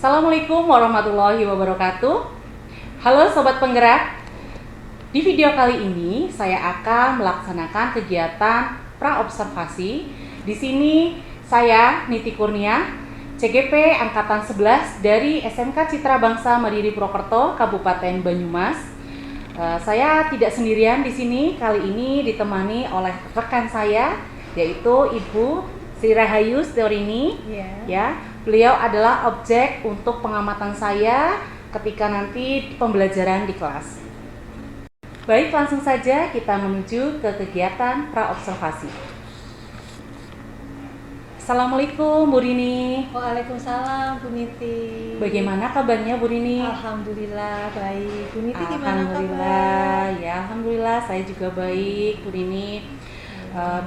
Assalamualaikum warahmatullahi wabarakatuh. Halo Sobat Penggerak. Di video kali ini saya akan melaksanakan kegiatan pra-observasi. Di sini saya Niti Kurnia, CGP Angkatan 11 dari SMK Citra Bangsa Mandiri Purwokerto, Kabupaten Banyumas. Saya tidak sendirian di sini. Kali ini ditemani oleh rekan saya, yaitu Ibu Sri Rahayu Storini. Ya, beliau adalah objek untuk pengamatan saya ketika nanti pembelajaran di kelas. Baik, langsung saja kita menuju ke kegiatan pra-observasi. Assalamualaikum Bu Rini. Waalaikumsalam Bu Niti. Bagaimana kabarnya Bu Rini? Alhamdulillah baik. Bu Niti gimana Alhamdulillah, kabar? ya alhamdulillah saya juga baik Bu Rini.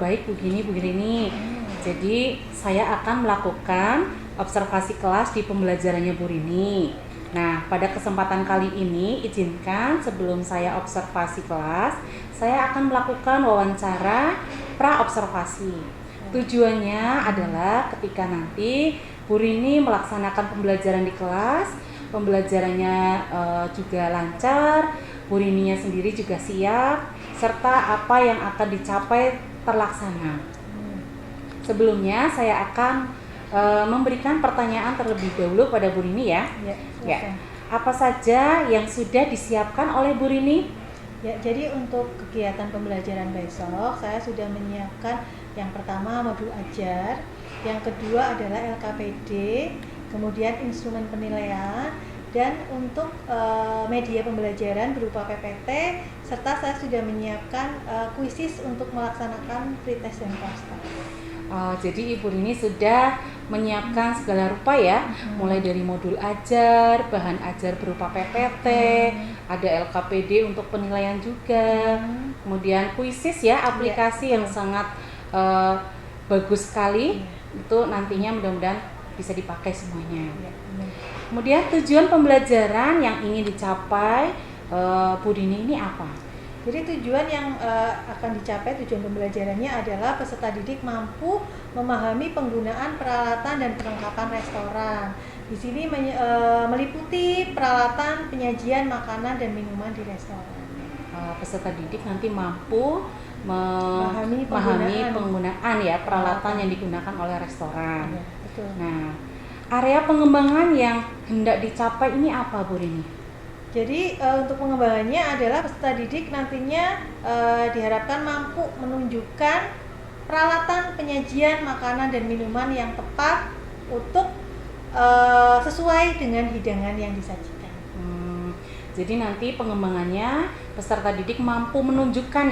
Baik Bu Rini. Jadi saya akan melakukan observasi kelas di pembelajarannya Bu Rini. Nah, pada kesempatan kali ini izinkan sebelum saya observasi kelas, saya akan melakukan wawancara pra-observasi. Tujuannya adalah ketika nanti Bu Rini melaksanakan pembelajaran di kelas, pembelajarannya juga lancar, Bu Rininya sendiri juga siap, serta apa yang akan dicapai terlaksana. Sebelumnya saya akan memberikan pertanyaan terlebih dahulu pada Bu Rini ya. Ya. Apa saja yang sudah disiapkan oleh Bu Rini? Ya, jadi untuk kegiatan pembelajaran besok saya sudah menyiapkan yang pertama modul ajar, yang kedua adalah LKPD, kemudian instrumen penilaian, dan untuk media pembelajaran berupa PPT, serta saya sudah menyiapkan kuisis untuk melaksanakan pretest dan post-test. Jadi Ibu Rini sudah menyiapkan segala rupa ya, mulai dari modul ajar, bahan ajar berupa PPT, ada LKPD untuk penilaian juga, kemudian kuisis ya, aplikasi yang sangat bagus sekali, itu nantinya mudah-mudahan bisa dipakai semuanya. Kemudian tujuan pembelajaran yang ingin dicapai Bu Rini ini apa? Jadi tujuan yang akan dicapai, tujuan pembelajarannya adalah peserta didik mampu memahami penggunaan peralatan dan perlengkapan restoran. Di sini meliputi peralatan penyajian makanan dan minuman di restoran. Peserta didik nanti mampu memahami penggunaan ya peralatan yang digunakan oleh restoran. Ya, betul. Nah, area pengembangan yang hendak dicapai ini apa Bu Rini? Jadi untuk pengembangannya adalah peserta didik nantinya diharapkan mampu menunjukkan peralatan penyajian makanan dan minuman yang tepat untuk sesuai dengan hidangan yang disajikan. Jadi nanti pengembangannya peserta didik mampu menunjukkan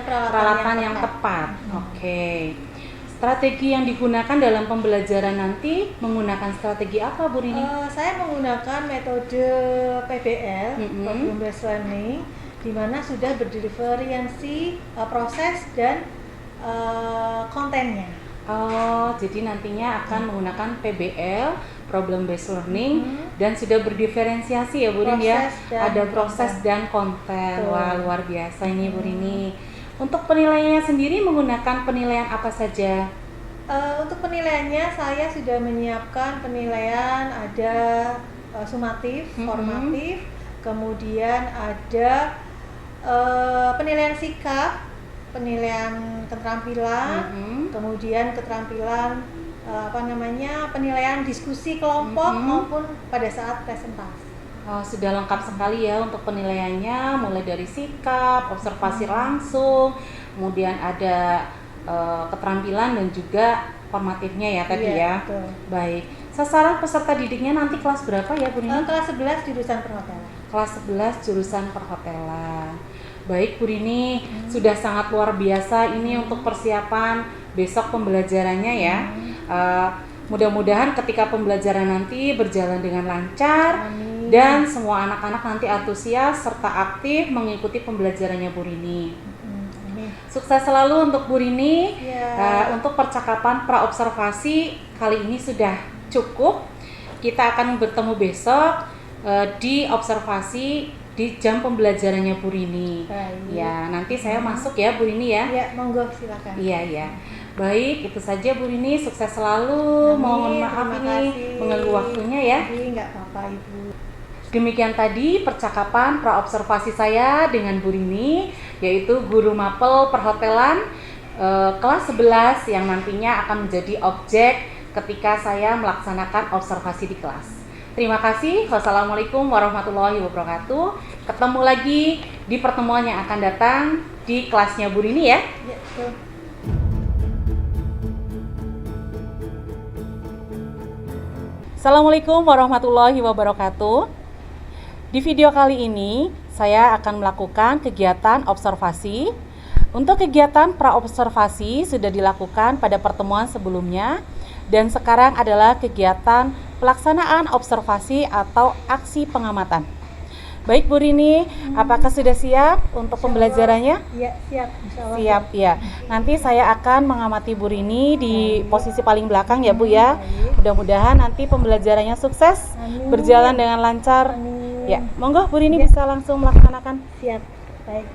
peralatan yang tepat. Oke. Strategi yang digunakan dalam pembelajaran nanti menggunakan strategi apa Bu Rini? Saya menggunakan metode PBL, Problem Based Learning, di mana sudah berdifferensiasi proses dan kontennya. Jadi nantinya akan menggunakan PBL, Problem Based Learning, dan sudah berdiferensiasi ya Bu Rini ya. Ada proses dan konten. Wah, luar biasa ini Bu Rini. Untuk penilaiannya sendiri menggunakan penilaian apa saja? Untuk penilaiannya saya sudah menyiapkan penilaian ada sumatif, formatif, kemudian ada penilaian sikap, penilaian keterampilan, kemudian keterampilan penilaian diskusi kelompok maupun pada saat presentasi. Sudah lengkap sekali ya untuk penilaiannya, mulai dari sikap, observasi langsung, kemudian ada keterampilan dan juga formatifnya ya tadi ya. Betul. Baik, sasaran peserta didiknya nanti kelas berapa ya Bu Rini? Kelas 11 jurusan perhotelan. Kelas 11 jurusan perhotelan. Baik Bu Rini, sudah sangat luar biasa ini untuk persiapan besok pembelajarannya ya. Mudah-mudahan ketika pembelajaran nanti berjalan dengan lancar. Amin. Dan semua anak-anak nanti antusias serta aktif mengikuti pembelajarannya Bu Rini. Sukses selalu untuk Bu Rini. Untuk percakapan pra-observasi kali ini sudah cukup. Kita akan bertemu besok di observasi di jam pembelajarannya Bu Rini. Baik. Ya, nanti saya masuk ya Bu Rini ya. Ya, monggo silakan. Iya. Baik, itu saja Bu Rini, sukses selalu. Amin, Mohon maaf terima ini kasih. mengganggu waktunya ya. Nggak apa-apa Ibu. Demikian tadi percakapan praobservasi saya dengan Bu Rini, yaitu guru mapel perhotelan kelas 11 yang nantinya akan menjadi objek ketika saya melaksanakan observasi di kelas. Terima kasih. Wassalamualaikum warahmatullahi wabarakatuh. Ketemu lagi di pertemuan yang akan datang di kelasnya Bu Rini ya. Ya, betul. Assalamualaikum warahmatullahi wabarakatuh. Di video kali ini saya akan melakukan kegiatan observasi. Untuk kegiatan praobservasi sudah dilakukan pada pertemuan sebelumnya dan sekarang adalah kegiatan pelaksanaan observasi atau aksi pengamatan. Baik Bu Rini, apakah sudah siap untuk pembelajarannya? Iya, siap. Insya Allah. Siap ya. Nanti saya akan mengamati Bu Rini di posisi paling belakang ya Bu ya. Mudah-mudahan nanti pembelajarannya sukses, Amin. berjalan dengan lancar. Amin. Ya, monggo Bu Rini Ya. bisa langsung melaksanakan. Siap. Baik.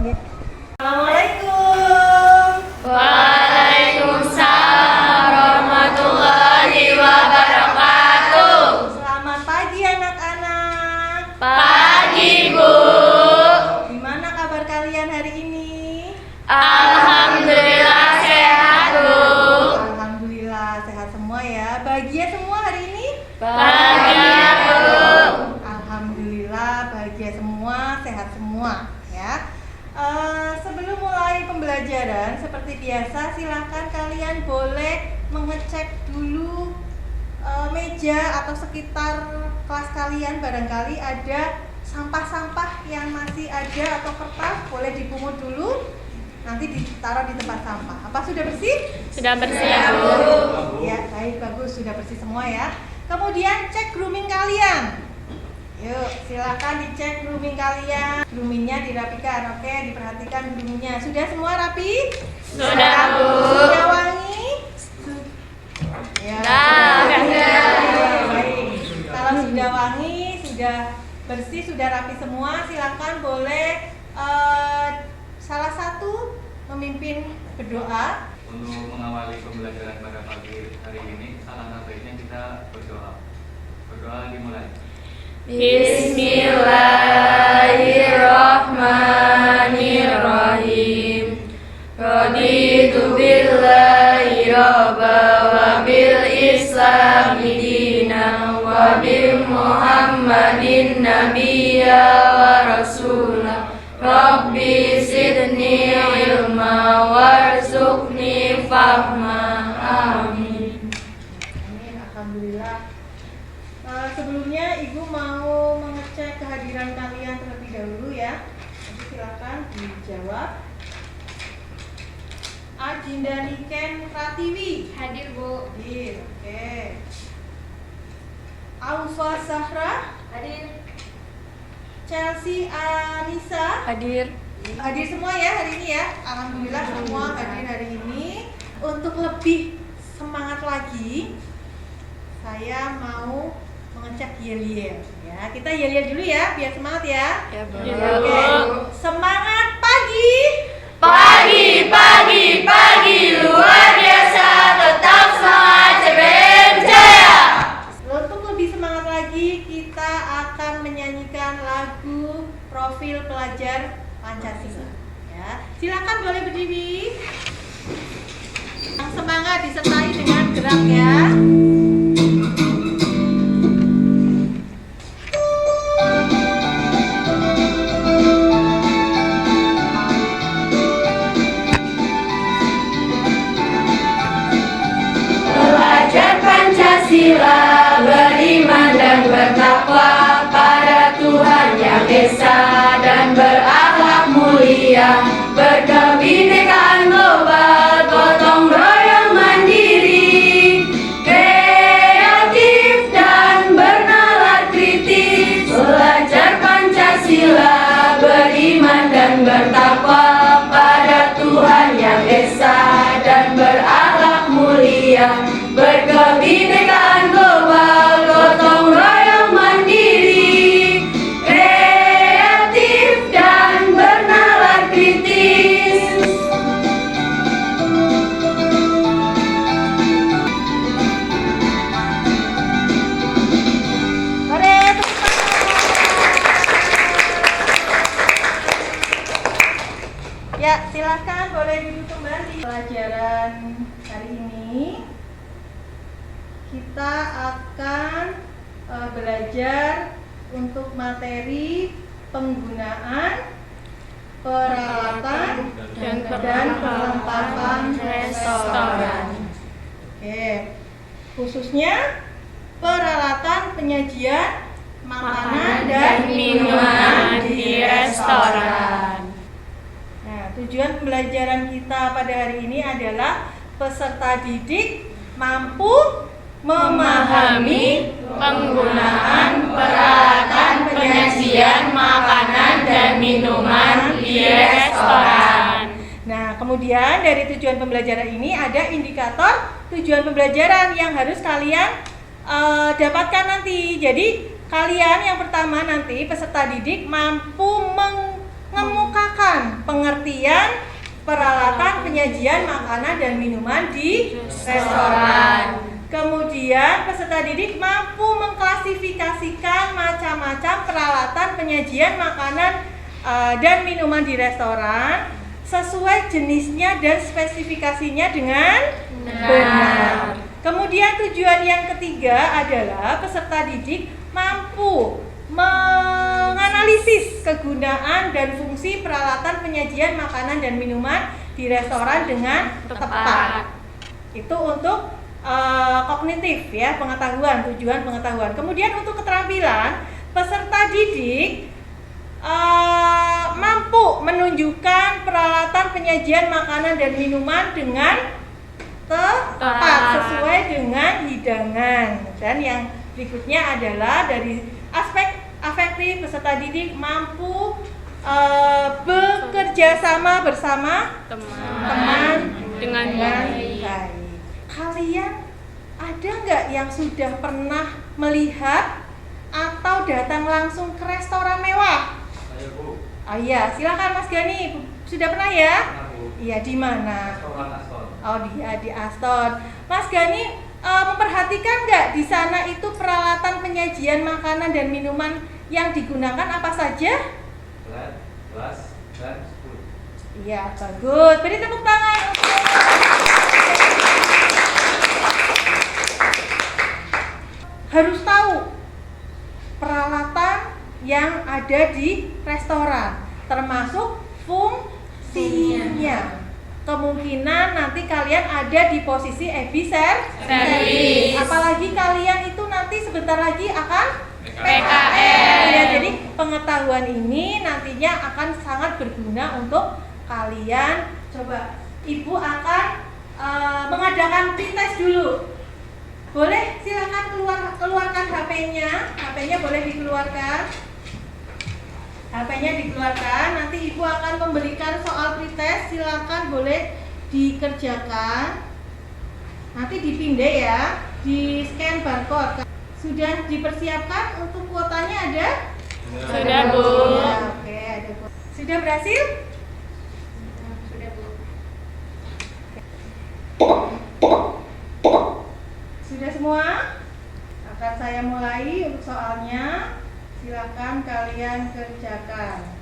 Ya. Assalamualaikum. Waalaikumsalam warahmatullahi wabarakatuh. Selamat pagi anak-anak. Pagi, Bu. Gimana kabar kalian hari ini? Alhamdulillah sehat, Bu. Alhamdulillah sehat semua ya. Bahagia semua hari ini? Bahagia, Bu. Alhamdulillah bahagia semua, sehat semua ya. Sebelum mulai pembelajaran seperti biasa silakan kalian boleh mengecek dulu meja atau sekitar kelas kalian, barangkali ada sampah-sampah yang masih ada atau kertas, boleh dipungut dulu, nanti ditaruh di tempat sampah. Apa sudah bersih? Sudah bersih, Bu. Ya, baik, bagus, sudah bersih semua ya. Kemudian cek grooming kalian. Yuk, silakan dicek grooming kalian. Groomingnya dirapikan, oke, diperhatikan groomingnya. Sudah semua rapi? Sudah, Bu. Sudah wangi? Ya, Sudah. baik. Kalau sudah wangi, sudah bersih, sudah rapi semua, silakan boleh salah satu memimpin berdoa. Untuk mengawali pembelajaran pada pagi hari ini, alangkah baiknya kita berdoa. Berdoa dimulai. Bismillahirrahmanirrahim. Raditu billahi robba wa bil islami dina wa bi muhammadin nabiyya wa rasulah. Rabbi zidni ilma warzuqni fahma. Amin. Amin, alhamdulillah. Sebelumnya Ibu mau mengecek kehadiran kalian terlebih dahulu ya. Jadi silakan dijawab. Adinda Niken Pratiwi. Hadir, Bu. Hadir, oke. Aufa Zahra. Hadir. Chelsea Anissa. Hadir. Hadir semua ya hari ini ya. Alhamdulillah semua hadir hari ini. Untuk lebih semangat lagi, saya mau mengecek yel-yel ya. Kita yel-yel dulu ya biar semangat ya. Ya, Bu. Oke. Semangat pagi. Pagi, pagi, pagi luar biasa, tetap semangat CBM Jaya. Untuk lebih semangat lagi, kita akan menyanyikan lagu Profil Pelajar Pancasila. Ya, silakan boleh berdiri. Yang semangat disertai dengan gerak ya. Belajar Pancasila, beriman dan bertakwa pada Tuhan Yang Esa dan berakhlak mulia, berkebinekaan global, gotong royong mandiri, kreatif dan bernalar kritis. Belajar Pancasila, beriman dan bertakwa pada Tuhan Yang Esa dan berakhlak mulia, berkebinekaan global. pelajaran hari ini kita akan belajar untuk materi penggunaan peralatan dan perlengkapan restoran. Oke, khususnya peralatan penyajian makanan dan minuman di restoran. Nah, tujuan pembelajaran kita pada hari ini adalah peserta didik mampu memahami penggunaan peralatan penyajian makanan dan minuman di restoran. Nah, kemudian dari tujuan pembelajaran ini ada indikator tujuan pembelajaran yang harus kalian dapatkan nanti. Jadi kalian yang pertama nanti peserta didik mampu mengemukakan pengertian peralatan penyajian makanan dan minuman di restoran. Kemudian peserta didik mampu mengklasifikasikan macam-macam peralatan penyajian makanan dan minuman di restoran sesuai jenisnya dan spesifikasinya dengan benar. Kemudian tujuan yang ketiga adalah peserta didik mampu menganalisis kegunaan dan fungsi peralatan penyajian makanan dan minuman di restoran dengan tepat. Itu untuk kognitif ya, pengetahuan, tujuan pengetahuan. Kemudian untuk keterampilan, peserta didik mampu menunjukkan peralatan penyajian makanan dan minuman dengan tepat sesuai dengan hidangan. Dan yang berikutnya adalah dari aspek afektif, peserta didik mampu bekerja sama bersama teman dengan baik. Kalian ada nggak yang sudah pernah melihat atau datang langsung ke restoran mewah? Saya Bu. Iya, silakan Mas Gani. Sudah pernah ya? Pernah, Bu. Iya, di mana? Restoran Aston. Oh, di Aston. Mas Gani memperhatikan nggak di sana itu peralatan penyajian makanan dan minuman yang digunakan apa saja? Gelas dan spoon. Iya, bagus. Beri tepuk tangan. Harus tahu peralatan yang ada di restoran, termasuk fungsinya. Kemungkinan nanti kalian ada di posisi service. Apalagi kalian itu nanti sebentar lagi akan PKL. Ya, jadi pengetahuan ini nantinya akan sangat berguna untuk kalian. Coba Ibu akan mengadakan pretest dulu. Boleh, silakan keluarkan HP-nya. HP-nya boleh dikeluarkan. HP-nya dikeluarkan. Nanti Ibu akan memberikan soal pretest. Silakan boleh dikerjakan. Nanti dipindai ya, di scan barcode. Sudah dipersiapkan untuk kuotanya ada? Sudah, Bu. Ya, oke, ada. Sudah berhasil? Sudah, Bu. Sudah semua? Akan saya mulai untuk soalnya. Silakan kalian kerjakan.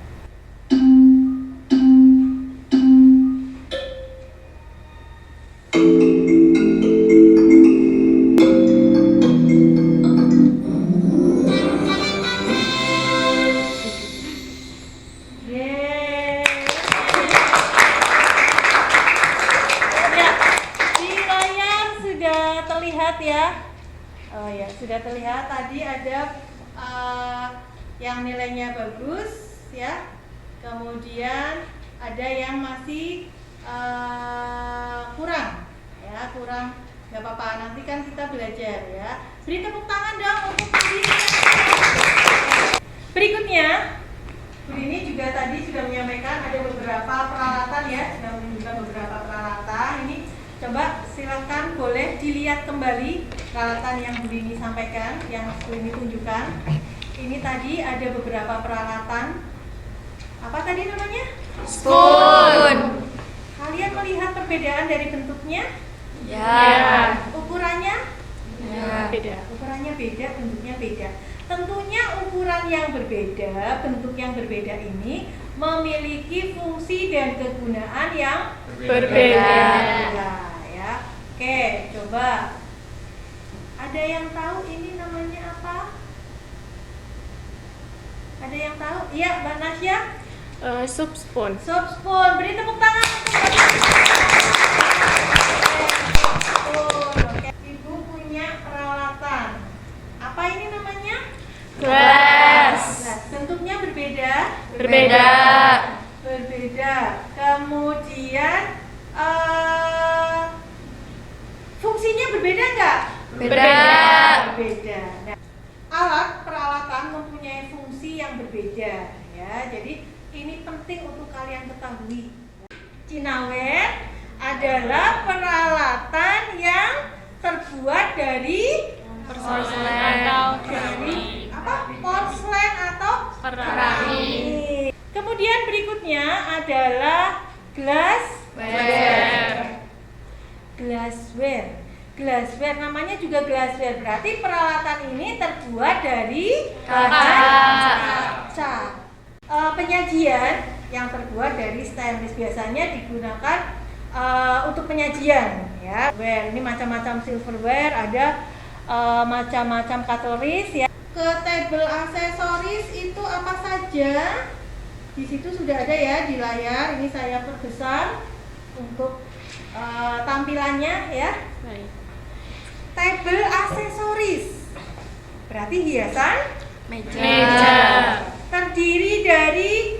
Sudah terlihat tadi ada yang nilainya bagus ya, kemudian ada yang masih kurang ya, kurang nggak apa-apa, nanti kan kita belajar ya. Beri tepuk tangan dong untuk diri. Berikutnya Bu ini juga tadi sudah menyampaikan ada beberapa peralatan ya, sudah menunjukkan beberapa peralatan. Ini coba silakan boleh dilihat kembali peralatan yang Bu Dini sampaikan, yang Bu Dini tunjukkan. Ini tadi ada beberapa peralatan. Apa tadi namanya? Spoon. Kalian melihat perbedaan dari bentuknya? Ya. Ukurannya? Ya. Beda. Ukurannya beda, bentuknya beda. Tentunya ukuran yang berbeda, bentuk yang berbeda ini memiliki fungsi dan kegunaan yang Berbeda. Ada yang tahu ini namanya apa? Ada yang tahu? Iya, Mbak Nasya. Soup spoon. Soup spoon. Beri tepuk tangan untuk Mbak Nasya. Oke. Ibu punya peralatan. Apa ini namanya? Gelas. Gelas. Bentuknya berbeda. Berbeda. Berbeda. Kemudian fungsinya berbeda nggak? Berbeda. Berbeda. Nah, alat peralatan mempunyai fungsi yang berbeda ya. Jadi ini penting untuk kalian ketahui. Cinaware adalah peralatan yang terbuat dari Porselen. dari apa? Porselen atau Keramik. Kemudian berikutnya adalah glassware. Glassware namanya juga glassware, berarti peralatan ini terbuat dari kaca. Penyajian yang terbuat dari stainless biasanya digunakan untuk penyajian ya. Ini macam-macam silverware, ada macam-macam cutleries ya. Ke table aksesoris itu apa saja? Di situ sudah ada ya di layar. Ini saya perbesar untuk tampilannya ya. Baik. Table aksesoris berarti hiasan Meja. terdiri dari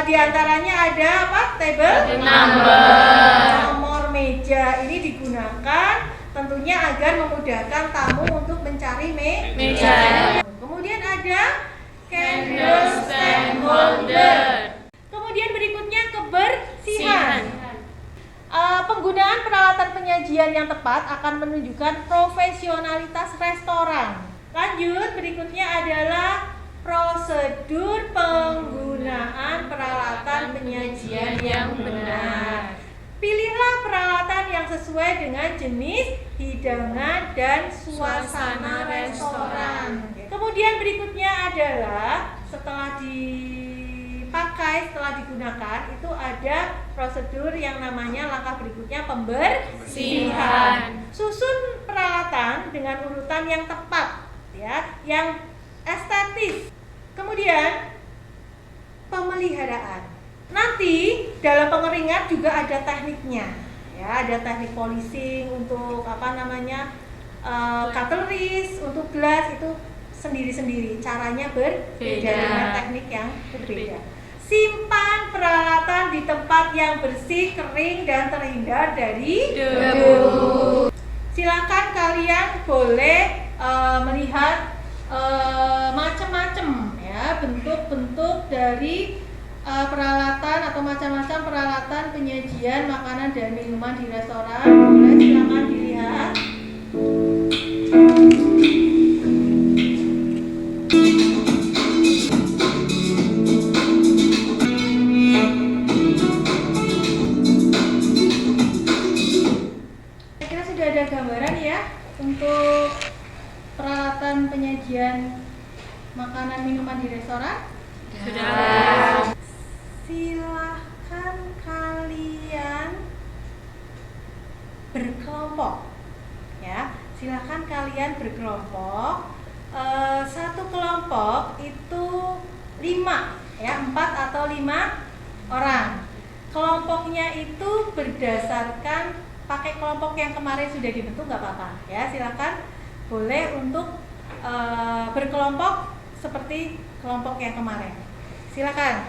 diantaranya ada apa? Table nomor meja. Ini digunakan tentunya agar memudahkan tamu untuk mencari Meja. Kemudian ada Candlestick holder. Kemudian berikutnya kebersihan. Penggunaan peralatan penyajian yang tepat akan menunjukkan profesionalitas restoran. Lanjut, berikutnya adalah prosedur penggunaan peralatan penyajian yang benar. Pilihlah peralatan yang sesuai dengan jenis hidangan dan suasana restoran. Kemudian berikutnya adalah setelah digunakan itu ada prosedur yang namanya langkah berikutnya pembersihan. Susun peralatan dengan urutan yang tepat ya, yang estetis. Kemudian pemeliharaan. Nanti dalam pengeringan juga ada tekniknya ya, ada teknik polishing untuk cutleries, untuk gelas itu sendiri-sendiri, caranya berbeda dengan teknik yang berbeda. Simpan peralatan di tempat yang bersih, kering, dan terhindar dari debu. Silakan kalian boleh melihat macam-macam ya bentuk-bentuk dari peralatan atau macam-macam peralatan penyajian makanan dan minuman di restoran. Boleh silakan dilihat. Ada gambaran ya untuk peralatan penyajian makanan minuman di restoran? Sudah. Silahkan kalian berkelompok ya. Silahkan kalian berkelompok. Satu kelompok itu 5 ya, 4 atau 5 orang. Kelompoknya itu berdasarkan pakai kelompok yang kemarin sudah dibentuk nggak apa-apa ya, silakan boleh untuk berkelompok seperti kelompok yang kemarin. Silakan.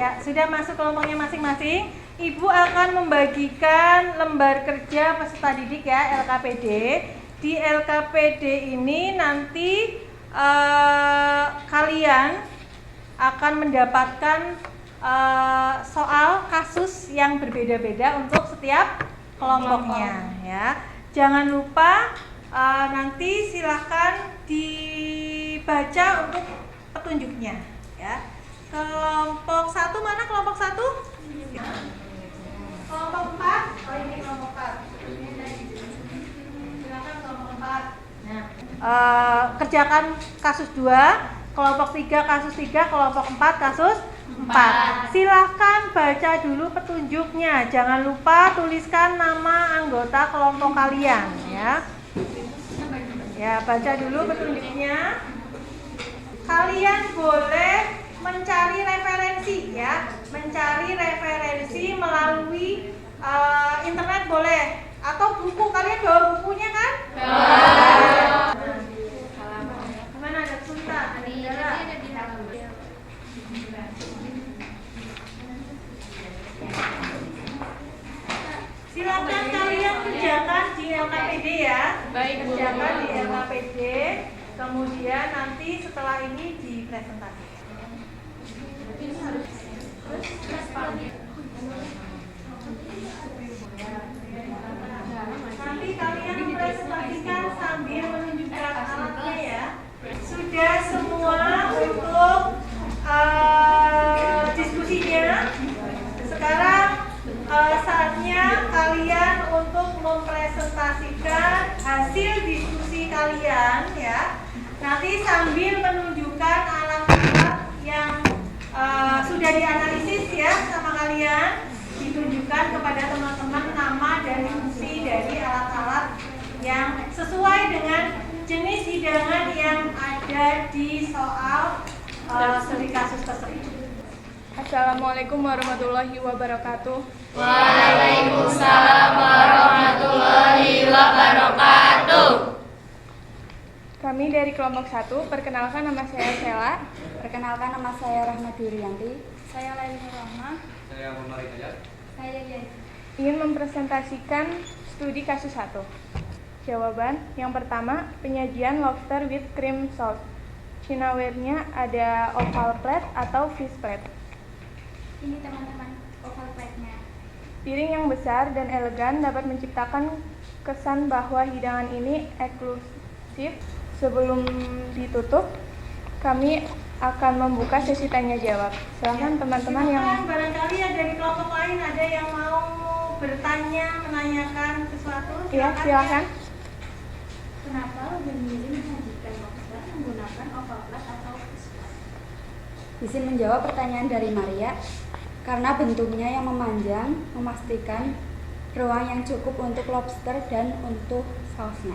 Ya, sudah masuk kelompoknya masing-masing. Ibu akan membagikan lembar kerja peserta didik ya, LKPD. Di LKPD ini nanti kalian akan mendapatkan soal kasus yang berbeda-beda untuk setiap kelompoknya ya. Jangan lupa nanti silahkan dibaca untuk petunjuknya ya. Kelompok 1 mana kelompok 1? Kelompok 4. Oh ini kelompok 4. Silakan kelompok 4. Nah, kerjakan kasus 2, kelompok 3 kasus 3, kelompok 4 kasus 4. Silahkan baca dulu petunjuknya. Jangan lupa tuliskan nama anggota kelompok kalian ya. Ya, baca dulu petunjuknya. Kalian boleh mencari referensi ya. Mencari referensi melalui internet boleh. Atau buku, kalian bawa bukunya kan? Gimana, ada kesulitan? Ada kendala? Silakan kalian kerjakan di LKPD ya. Baik, Bu. Kerjakan di LKPD. Kemudian nanti setelah ini dipresentasikan. Nanti kalian presentasikan sambil menunjukkan alatnya ya. Sudah semua untuk diskusinya. Sekarang saatnya kalian untuk mempresentasikan hasil diskusi kalian ya. Nanti sambil menunjukkan alat-alat yang sudah dianalisis ya sama kalian, ditunjukkan kepada teman-teman nama dan fungsi dari alat-alat yang sesuai dengan jenis hidangan yang ada di soal studi kasus tersebut. Assalamualaikum warahmatullahi wabarakatuh. Waalaikumsalam warahmatullahi wabarakatuh. Kami dari kelompok 1, perkenalkan nama saya Sela. Perkenalkan nama saya Rahma Durianti. Saya Lain Rahma. Saya Muhammad Hidayat. Saya Dian. Ingin mempresentasikan studi kasus 1. Jawaban yang pertama, penyajian lobster with cream sauce. Cinaware-nya ada oval plate atau fish plate. Ini teman-teman oval plate-nya. Piring yang besar dan elegan dapat menciptakan kesan bahwa hidangan ini eksklusif. Sebelum ditutup, kami akan membuka sesi tanya jawab. Silahkan teman-teman yang Silakan, barangkali ada dari kelompok lain ada yang mau bertanya, menanyakan sesuatu. ya silahkan. Kenapa lebih memilih menyajikan lobster menggunakan oval plate atau fish plate? Izin menjawab pertanyaan dari Maria. Karena bentuknya yang memanjang, memastikan ruang yang cukup untuk lobster dan untuk sausnya.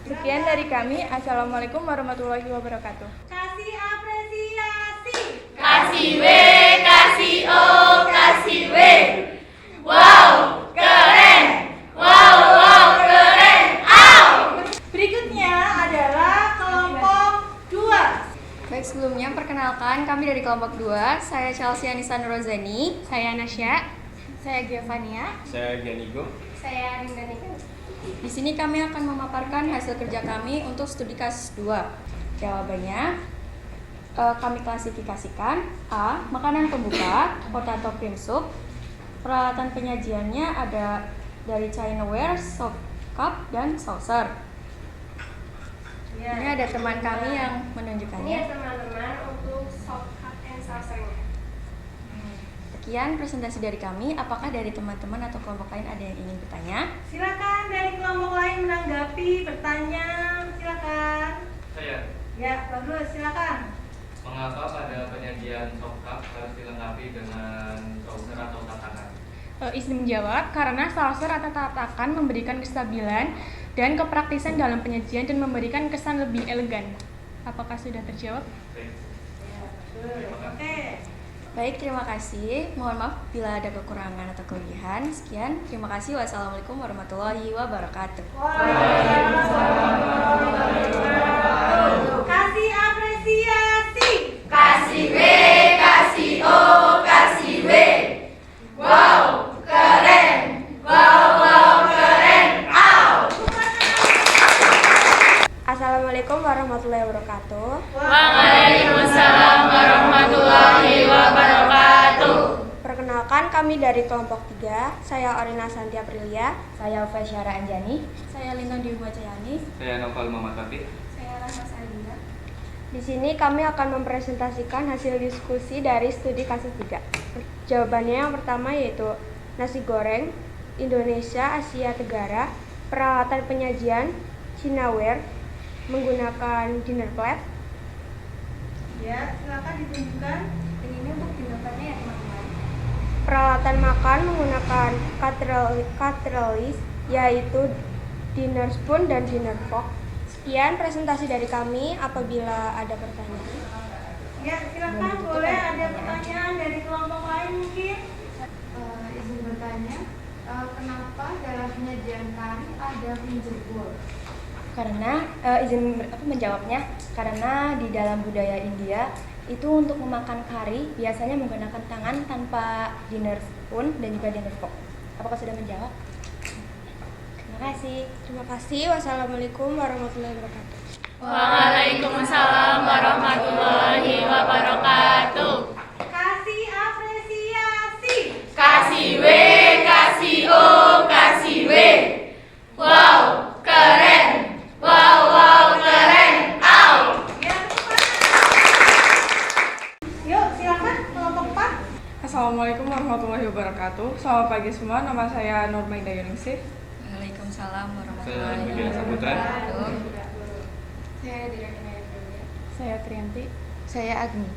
Sekian dari kami. Assalamualaikum warahmatullahi wabarakatuh. Kasih apresiasi. Kasih W, kasih O, kasih W. Wow, keren. Wow, wow, keren. Au. Berikutnya adalah kelompok 2. Baik, sebelumnya perkenalkan kami dari kelompok 2. Saya Chelsea Anissa Nurozani. Saya Nasya. Saya Giovania. Saya Gianigo. Saya Rinda Nika. Di sini kami akan memaparkan hasil kerja kami untuk studi kasus 2. Jawabannya kami klasifikasikan: A. Makanan pembuka, potato cream soup. Peralatan penyajiannya ada dari Chinaware, soft cup, dan saucer. Ini ada teman kami yang menunjukkannya. teman-teman untuk soft cup and saucernya. Sekian presentasi dari kami. Apakah dari teman-teman atau kelompok lain ada yang ingin bertanya? Silakan dari kelompok lain menanggapi, bertanya. Silakan. Saya. Ya, bagus. Silakan. Mengapa pada penyajian sop cup harus dilengkapi dengan saucer atau tatakan? Izin menjawab, karena saucer atau tatakan memberikan kestabilan dan kepraktisan dalam penyajian dan memberikan kesan lebih elegan. Apakah sudah terjawab? Baik. Terima kasih. Oke. Baik, terima kasih. Mohon maaf bila ada kekurangan atau kelebihan. Sekian, terima kasih. Wassalamualaikum warahmatullahi wabarakatuh. Kasih apresiasi. Kasih W, kasih O, kasih W. Wow, keren. Wow, wow, keren. Au. Assalamualaikum warahmatullahi wabarakatuh. Waalaikumsalam warahmatullahi wabarakatuh. Perkenalkan, kami dari kelompok 3. Saya Orina Santi Aprilia. Saya Fasyara Anjani. Saya Lino Diuma Cayani. Saya Noval Muhammad Taufik. Saya Rahma Salina. Di sini kami akan mempresentasikan hasil diskusi dari studi kasus 3. Jawabannya yang pertama yaitu nasi goreng, Indonesia, Asia Tenggara, peralatan penyajian, Cinaware, menggunakan dinner plate. Ya, silakan ditunjukkan. Ini peralatan makan menggunakan cutlery, yaitu dinner spoon dan dinner fork. Sekian presentasi dari kami. Apabila ada pertanyaan. Ya, silakan. Boleh ada pertanyaan dari kelompok lain mungkin? Izin bertanya, kenapa dalam penyajian kari ada finjerbol? Karena menjawabnya, karena di dalam budaya India itu untuk memakan kari biasanya menggunakan tangan tanpa dinner spoon dan juga dinner fork. Apakah sudah menjawab? Terima kasih. Terima kasih. Wassalamualaikum warahmatullahi wabarakatuh. Waalaikumsalam warahmatullahi wabarakatuh. Kasih apresiasi. Kasih W, kasih O, kasih W. Wow, keren. Wow, wow, keren. Au. Ya, yuk silakan kelompok 4. Assalamualaikum warahmatullahi wabarakatuh. Selamat pagi semua. Nama saya Nurmaida Yuningsih. Waalaikumsalam Saya Budi Saputra. Saya Dirakina Yulia. Saya Trianti. Saya Agni.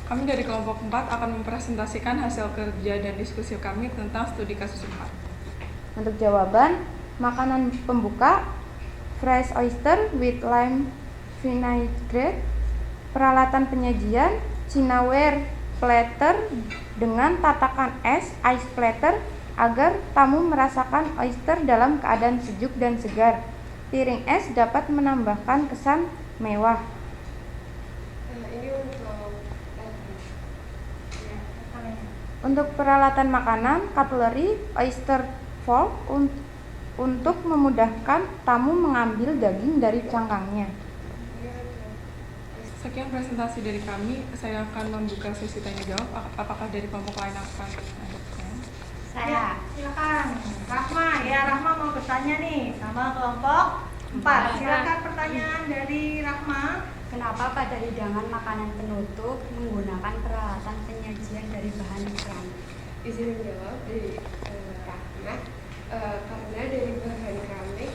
Kami dari kelompok 4 akan mempresentasikan hasil kerja dan diskusi kami tentang studi kasus 4. Untuk jawaban, makanan pembuka fresh oyster with lime vinaigrette, peralatan penyajian Cinnaware platter dengan tatakan es ice platter agar tamu merasakan oyster dalam keadaan sejuk dan segar. Piring es dapat menambahkan kesan mewah. Ini untuk Untuk peralatan makanan, cutlery oyster fork untuk memudahkan tamu mengambil daging dari cangkangnya. Sekian presentasi dari kami. Saya akan membuka sesi tanya jawab. Apakah dari kelompok lain akan ada pertanyaan? Ya, silakan. Rahma, ya Rahma mau bertanya nih sama kelompok 4. Silakan pertanyaan dari Rahma. Kenapa pada hidangan makanan penutup menggunakan peralatan penyajian dari bahan keramik? izin menjawab dari Rahma, karena dari bahan keramik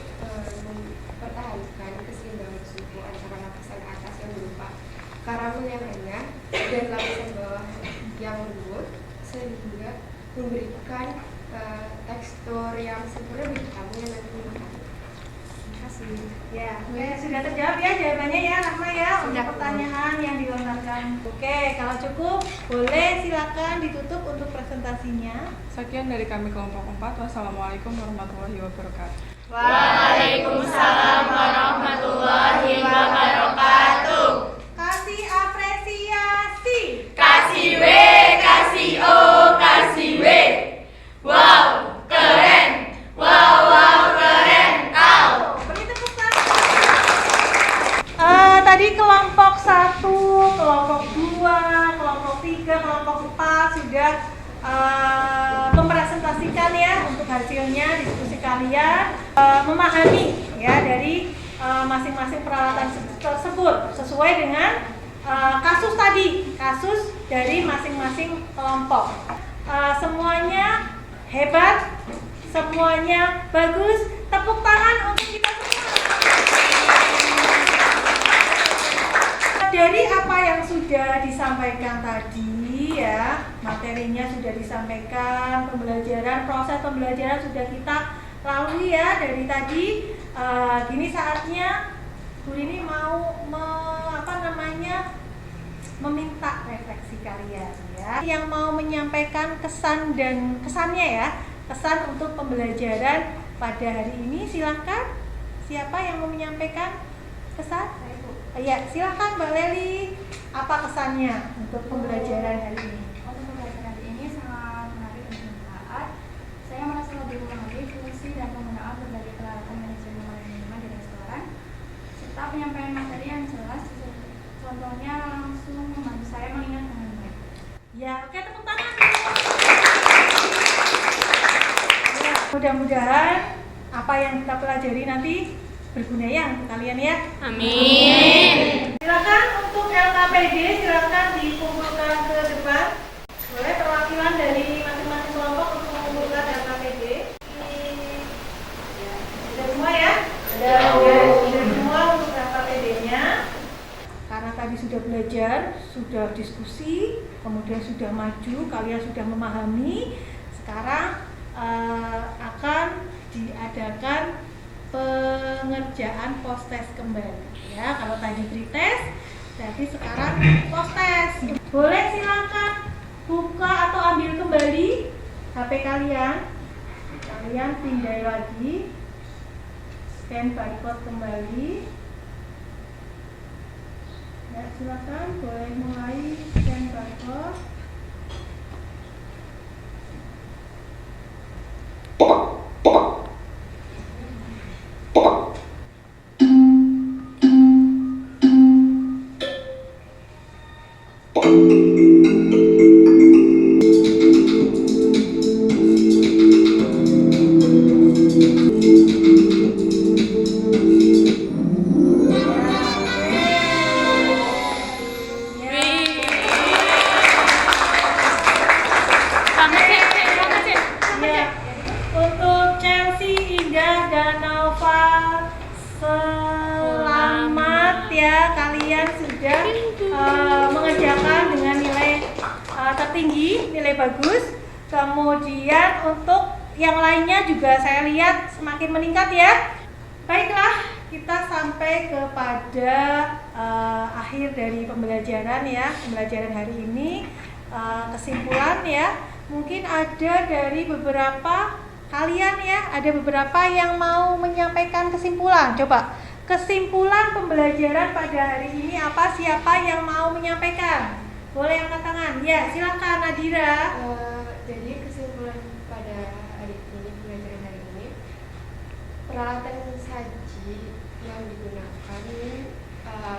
mempertahankan keseimbangan suhu antara lapisan atas yang berupa karamel yang renyah dan lapisan bawah yang lembut, sehingga memberikan tekstur yang sempurna bagi tamu yang nanti makan. Terima kasih. Ya, oke, sudah terjawab ya jawabannya ya Rahma ya untuk pertanyaan yang dilontarkan. Oke, kalau cukup boleh silakan ditutup untuk presentasinya. Sekian dari kami kelompok 4. Wassalamualaikum warahmatullahi wabarakatuh. Waalaikumsalam warahmatullahi wabarakatuh. Kasih apresiasi. Kasih W, kasih O, kasih W. Wow, keren. Wow, wow, keren. Au. Beri tepuk tangan. Tadi kelompok 1, kelompok 2, kelompok 3, kelompok 4 sudah mempresentasikan ya untuk hasilnya, diskusi kalian memahami ya dari masing-masing peralatan tersebut sesuai dengan kasus tadi, kasus dari masing-masing kelompok. Semuanya hebat, semuanya bagus. Tepuk tangan untuk kita semua. Dari apa yang sudah disampaikan tadi ya, materinya sudah disampaikan, pembelajaran, proses pembelajaran sudah kita lalui ya dari tadi. Gini saatnya Bu Rini mau meminta refleksi kalian ya. Yang mau menyampaikan kesan dan kesannya ya, kesan untuk pembelajaran pada hari ini silahkan. Siapa yang mau menyampaikan kesan? Ya, silakan Mbak Leli. Apa kesannya untuk pembelajaran hari ini? Untuk pembelajaran hari ini sangat menarik dan bermanfaat. Saya merasa lebih memahami fungsi dan penggunaan berbagai peralatan manajemen makanan minuman di restoran, serta penyampaian materi yang jelas. Contohnya langsung membantu saya mengingat dengan baik. Ya, oke, tepuk tangan. Ya, mudah-mudahan apa yang kita pelajari nanti berguna ya untuk kalian ya. Amin. Silakan untuk LKPD, silakan dikumpulkan ke depan. Boleh perwakilan dari masing-masing kelompok untuk mengumpulkan LKPD. Sudah semua ya? Sudah semua untuk LKPD-nya. Karena tadi sudah belajar, sudah diskusi, kemudian sudah maju, kalian sudah memahami. Sekarang akan diadakan pengerjaan post test kembali ya. Kalau tadi pretest, jadi sekarang post test. Boleh silakan buka atau ambil kembali HP kalian. Kalian pindai lagi, scan barcode kembali. Ya, silakan boleh mulai scan barcode. Ya, untuk Chelsea, Indah, dan Nova, selamat ya, kalian sudah mengerjakan dengan nilai tertinggi, nilai bagus. Kemudian untuk yang lainnya juga saya lihat semakin meningkat ya. Baiklah, kita sampai kepada akhir dari pembelajaran ya, pembelajaran hari ini. Kesimpulan ya, mungkin ada dari beberapa kalian ya, ada beberapa yang mau menyampaikan kesimpulan. Coba, kesimpulan pembelajaran pada hari ini apa? Siapa yang mau menyampaikan? Boleh angkat tangan. Ya, silakan Nadira. Jadi kesimpulan pada hari ini, pembelajaran hari ini, peralatan saji yang digunakan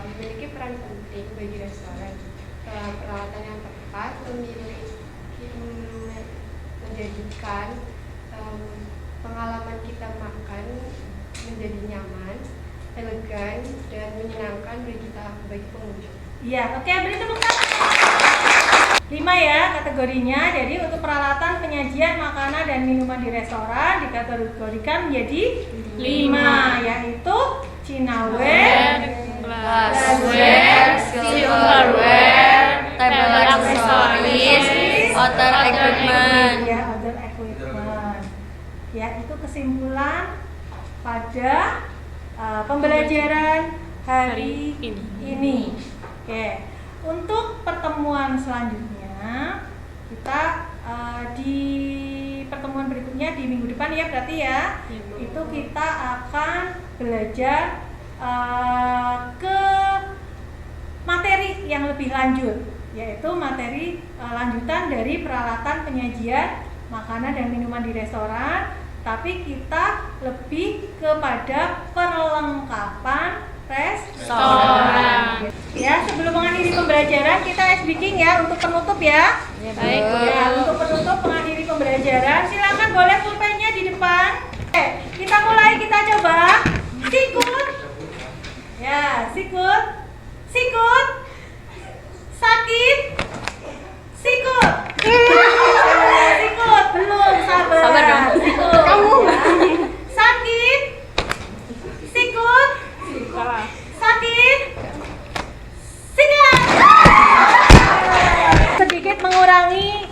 memiliki peran penting bagi restoran. Peralatan yang tepat menjadikan pengalaman kita makan menjadi nyaman, elegan, dan menyenangkan bagi pengunjung. Iya, oke, beri tepuk tangan. 5 ya kategorinya. Jadi untuk peralatan penyajian makanan dan minuman di restoran dikategorikan menjadi 5, yaitu Cinaware, glassware, silverware, table accessories, outer equipment. Ya, other equipment. Ya, itu kesimpulan pada pembelajaran hari ini. Oke, untuk pertemuan selanjutnya kita di pertemuan berikutnya di minggu depan ya, berarti ya, itu kita akan belajar ke materi yang lebih lanjut, yaitu materi lanjutan dari peralatan penyajian makanan dan minuman di restoran, tapi kita lebih kepada perlengkapan restoran. Ya, sebelum mengakhiri pembelajaran kita ice breaking ya untuk penutup ya. Baik. Ya, untuk penutup mengakhiri pembelajaran, silakan boleh pulpennya di depan. Kita mulai, kita coba. Sikut. Ya, sikut. Sikut. Sakit. Sikut. Sikut, belum, sabar. Sabar dong. Sikut. Kamu. Sakit. Sikut. Sakit. Sikut. Sedikit mengurangi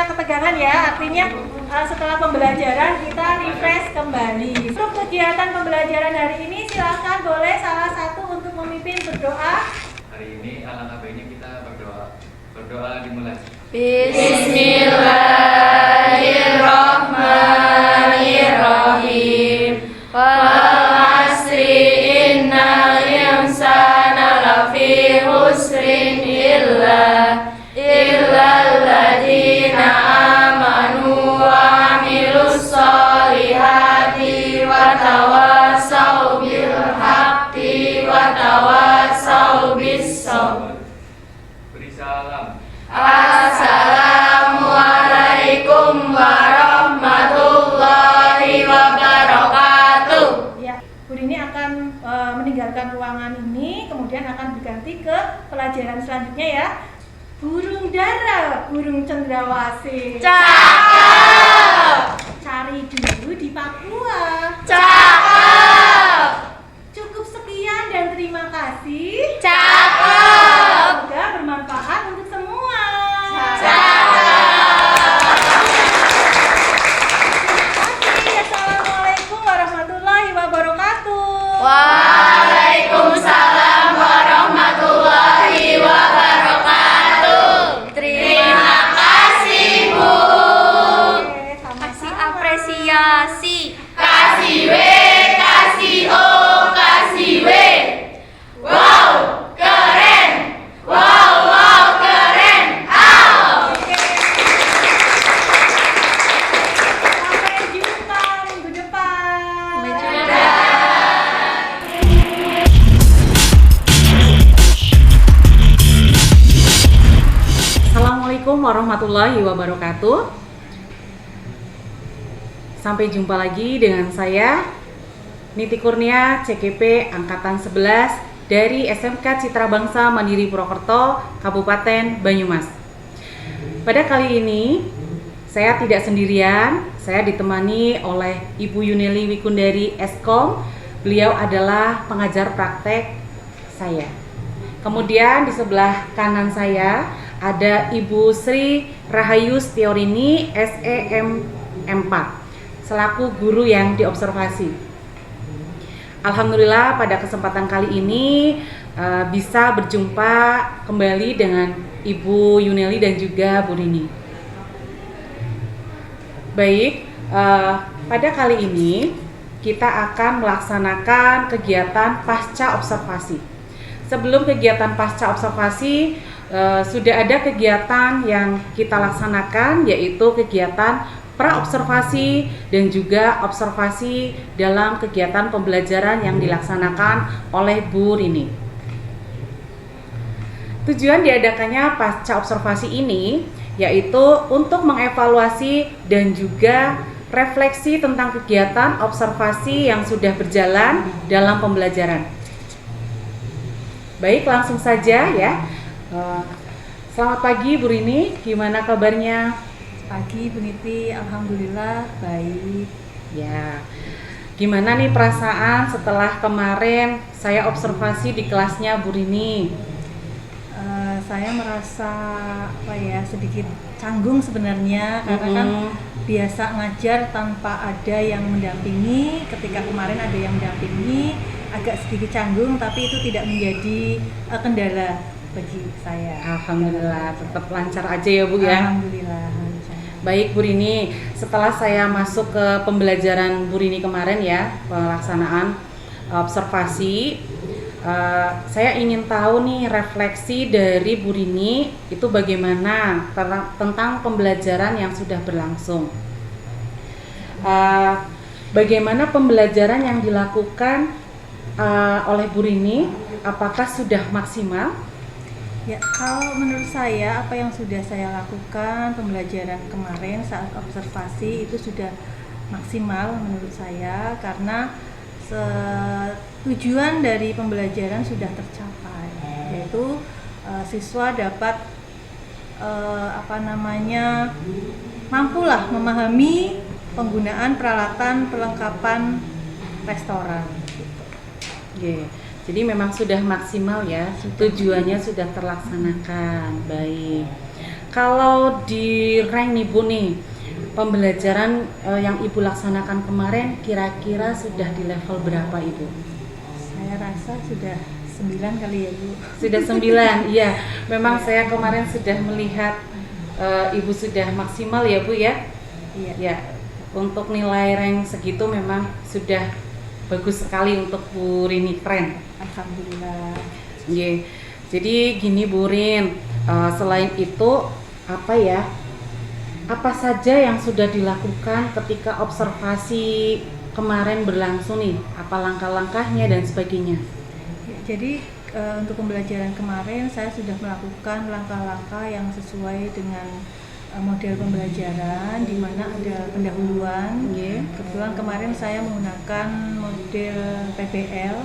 ketegangan ya, artinya setelah pembelajaran kita refresh kembali. Untuk kegiatan pembelajaran hari ini silakan boleh salah satu untuk memimpin berdoa. Hari ini alangkah baiknya kita berdoa dimulai. Bismillahirrahmanirrahim. Wal asri innal insana lafi husrin illa alladzina amanu wa amilus solihati wa tawasaw bil haqqi wa tawasaw bis sabr. Beri salam. Assalamualaikum warahmatullahi wabarakatuh. Ya, Bu Rini akan meninggalkan ruangan ini, kemudian akan berganti ke pelajaran selanjutnya ya. Burung dara, burung cendrawasih. Cakep. Cari dulu di Papua. Cakep. Cukup sekian dan terima kasih. Cakep. Semoga bermanfaat untuk semua. Kasih. Kasih W, kasih O, kasih W. Wow, keren. Wow, wow, keren. Au. Sampai jumpa minggu depan. Sampai jumpa. Assalamualaikum warahmatullahi wabarakatuh. Sampai jumpa lagi dengan saya Niti Kurnia, CKP Angkatan 11 dari SMK Citra Bangsa Mandiri Purwokerto, Kabupaten Banyumas. Pada kali ini saya tidak sendirian, saya ditemani oleh Ibu Yuneli Wikundari Eskom. Beliau adalah pengajar praktek saya. Kemudian di sebelah kanan saya ada Ibu Sri Rahayu Setiorini SEM 4 selaku guru yang diobservasi. Alhamdulillah pada kesempatan kali ini bisa berjumpa kembali dengan Ibu Yuneli dan juga Bu Rini. Baik, pada kali ini kita akan melaksanakan kegiatan pasca observasi. Sebelum kegiatan pasca observasi, sudah ada kegiatan yang kita laksanakan, yaitu kegiatan pra-observasi dan juga observasi dalam kegiatan pembelajaran yang dilaksanakan oleh Bu Rini. Tujuan diadakannya pasca observasi ini yaitu untuk mengevaluasi dan juga refleksi tentang kegiatan observasi yang sudah berjalan dalam pembelajaran. Baik, langsung saja ya. Selamat pagi Bu Rini, gimana kabarnya? Pagi Bu Niti, alhamdulillah baik. Ya, gimana nih perasaan setelah kemarin saya observasi di kelasnya Bu Rini? Saya merasa sedikit canggung sebenarnya karena kan biasa ngajar tanpa ada yang mendampingi. Ketika kemarin ada yang mendampingi, agak sedikit canggung, tapi itu tidak menjadi kendala bagi saya. Alhamdulillah, tetap lancar aja ya Bu ya. Alhamdulillah. Baik Bu Rini, setelah saya masuk ke pembelajaran Bu Rini kemarin ya, pelaksanaan observasi, saya ingin tahu nih refleksi dari Bu Rini itu bagaimana tentang pembelajaran yang sudah berlangsung. Bagaimana pembelajaran yang dilakukan oleh Bu Rini, apakah sudah maksimal? Ya, kalau menurut saya apa yang sudah saya lakukan pembelajaran kemarin saat observasi itu sudah maksimal menurut saya, karena tujuan dari pembelajaran sudah tercapai, yaitu siswa dapat mampulah memahami penggunaan peralatan perlengkapan restoran. Yeah. Jadi memang sudah maksimal ya, tujuannya sudah terlaksanakan. Baik. Kalau di rank nih Bu nih, pembelajaran yang Ibu laksanakan kemarin kira-kira sudah di level berapa Ibu? Saya rasa sudah 9 kali ya Bu. Sudah 9, iya. Memang saya kemarin sudah melihat Ibu sudah maksimal ya Bu ya? Iya. Ya, untuk nilai rank segitu memang sudah bagus sekali untuk Bu Rini, keren. Alhamdulillah. Yeah. Jadi gini Bu Rin, selain itu apa saja yang sudah dilakukan ketika observasi kemarin berlangsung nih? Apa langkah-langkahnya dan sebagainya? Ya, jadi untuk pembelajaran kemarin saya sudah melakukan langkah-langkah yang sesuai dengan model pembelajaran, di mana ada pendahuluan. Kebetulan kemarin saya menggunakan model PBL.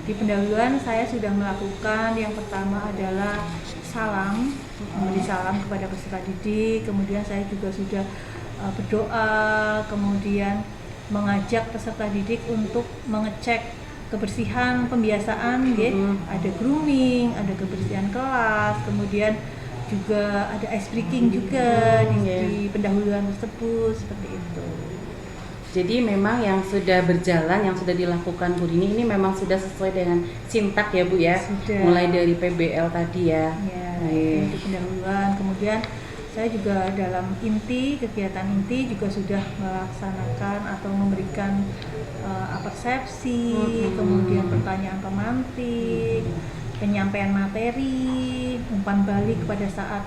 Di pendahuluan saya sudah melakukan yang pertama adalah salam, memberi salam kepada peserta didik. Kemudian saya juga sudah berdoa, kemudian mengajak peserta didik untuk mengecek kebersihan pembiasaan, ada grooming, ada kebersihan kelas, kemudian juga ada ice breaking juga di pendahuluan tersebut, seperti itu. Jadi memang yang sudah berjalan, yang sudah dilakukan Bu Rini ini memang sudah sesuai dengan sintak ya Bu ya? Sudah. Mulai dari PBL tadi ya. Untuk pendahuluan, kemudian saya juga dalam kegiatan inti juga sudah melaksanakan atau memberikan persepsi, kemudian pertanyaan pemantik, penyampaian materi, umpan balik pada saat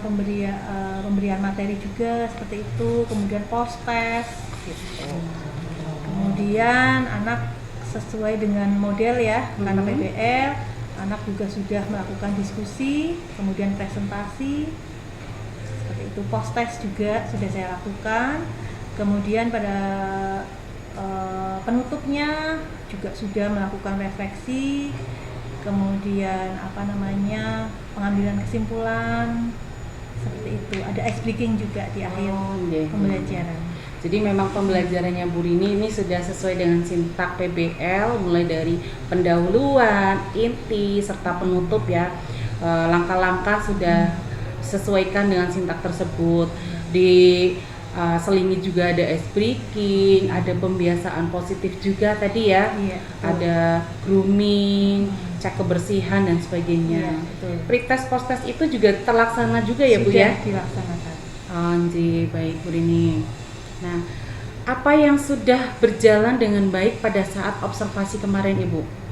pemberian materi juga seperti itu, kemudian post test gitu. Kemudian anak sesuai dengan model ya, karena PBL, anak juga sudah melakukan diskusi, kemudian presentasi seperti itu. Post test juga sudah saya lakukan. Kemudian pada penutupnya juga sudah melakukan refleksi, kemudian pengambilan kesimpulan seperti itu. Ada ice breaking juga di akhir pembelajaran. Jadi memang pembelajarannya Bu Rini ini sudah sesuai dengan sintak PBL, mulai dari pendahuluan, inti, serta penutup ya. Langkah-langkah sudah sesuaikan dengan sintak tersebut. Selingi juga ada ice breaking, ada pembiasaan positif juga tadi ya. Iya, ada grooming, cek kebersihan dan sebagainya. Iya, betul. Pretest post-test itu juga terlaksana juga ya Bu ya? Sudah dilaksanakan. Baik Bu Rini. Nah, apa yang sudah berjalan dengan baik pada saat observasi kemarin Ibu?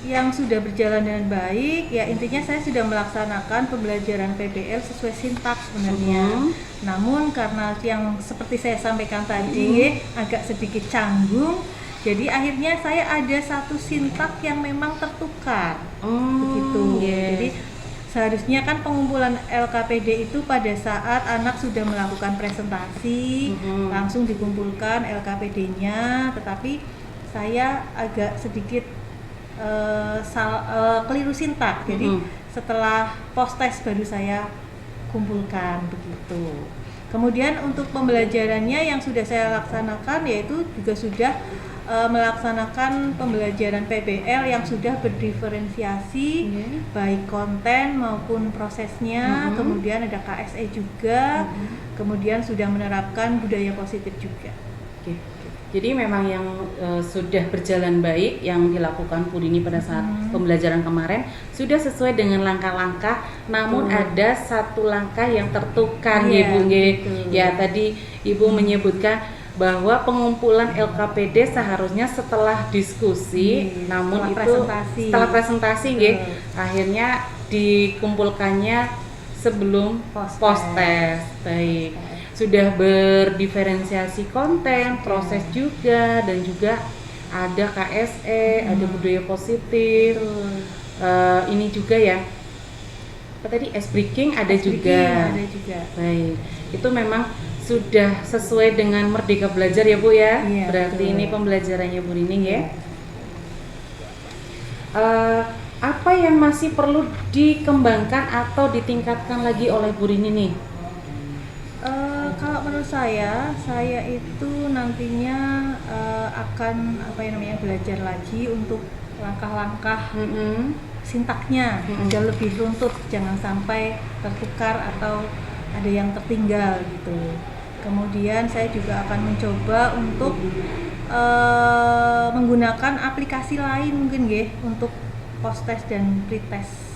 Yang sudah berjalan dengan baik, ya intinya saya sudah melaksanakan pembelajaran PBL sesuai sintak sebenarnya. Namun karena yang seperti saya sampaikan tadi agak sedikit canggung, jadi akhirnya saya ada satu sintak yang memang tertukar. Begitu. Jadi seharusnya kan pengumpulan LKPD itu pada saat anak sudah melakukan presentasi, langsung dikumpulkan LKPD-nya, tetapi saya agak sedikit keliru sintak. Jadi setelah post test baru saya kumpulkan begitu. Kemudian untuk pembelajarannya yang sudah saya laksanakan yaitu juga sudah melaksanakan pembelajaran PBL yang sudah berdiferensiasi, baik konten maupun prosesnya. Kemudian ada KSE juga, kemudian sudah menerapkan budaya positif juga. Jadi memang yang sudah berjalan baik yang dilakukan Bu Rini pada saat pembelajaran kemarin sudah sesuai dengan langkah-langkah, namun ada satu langkah yang tertukar ya Bu. Ya tadi Ibu menyebutkan bahwa pengumpulan LKPD seharusnya setelah diskusi, namun setelah presentasi akhirnya dikumpulkannya sebelum post test. Baik. Sudah berdiferensiasi konten, proses juga, dan juga ada KSE, ada budaya positif. Ini juga ya. Apa tadi? Ice breaking ada juga. Baik. Itu memang sudah sesuai dengan Merdeka Belajar ya Bu ya. Berarti ini pembelajarannya Bu Rini ya. Apa yang masih perlu dikembangkan atau ditingkatkan lagi oleh Bu Rini nih? Kalau menurut saya itu nantinya akan belajar lagi untuk langkah-langkah sintaknya jauh lebih runtut, jangan sampai tertukar atau ada yang tertinggal gitu. Kemudian saya juga akan mencoba untuk menggunakan aplikasi lain mungkin untuk post test dan pre-test.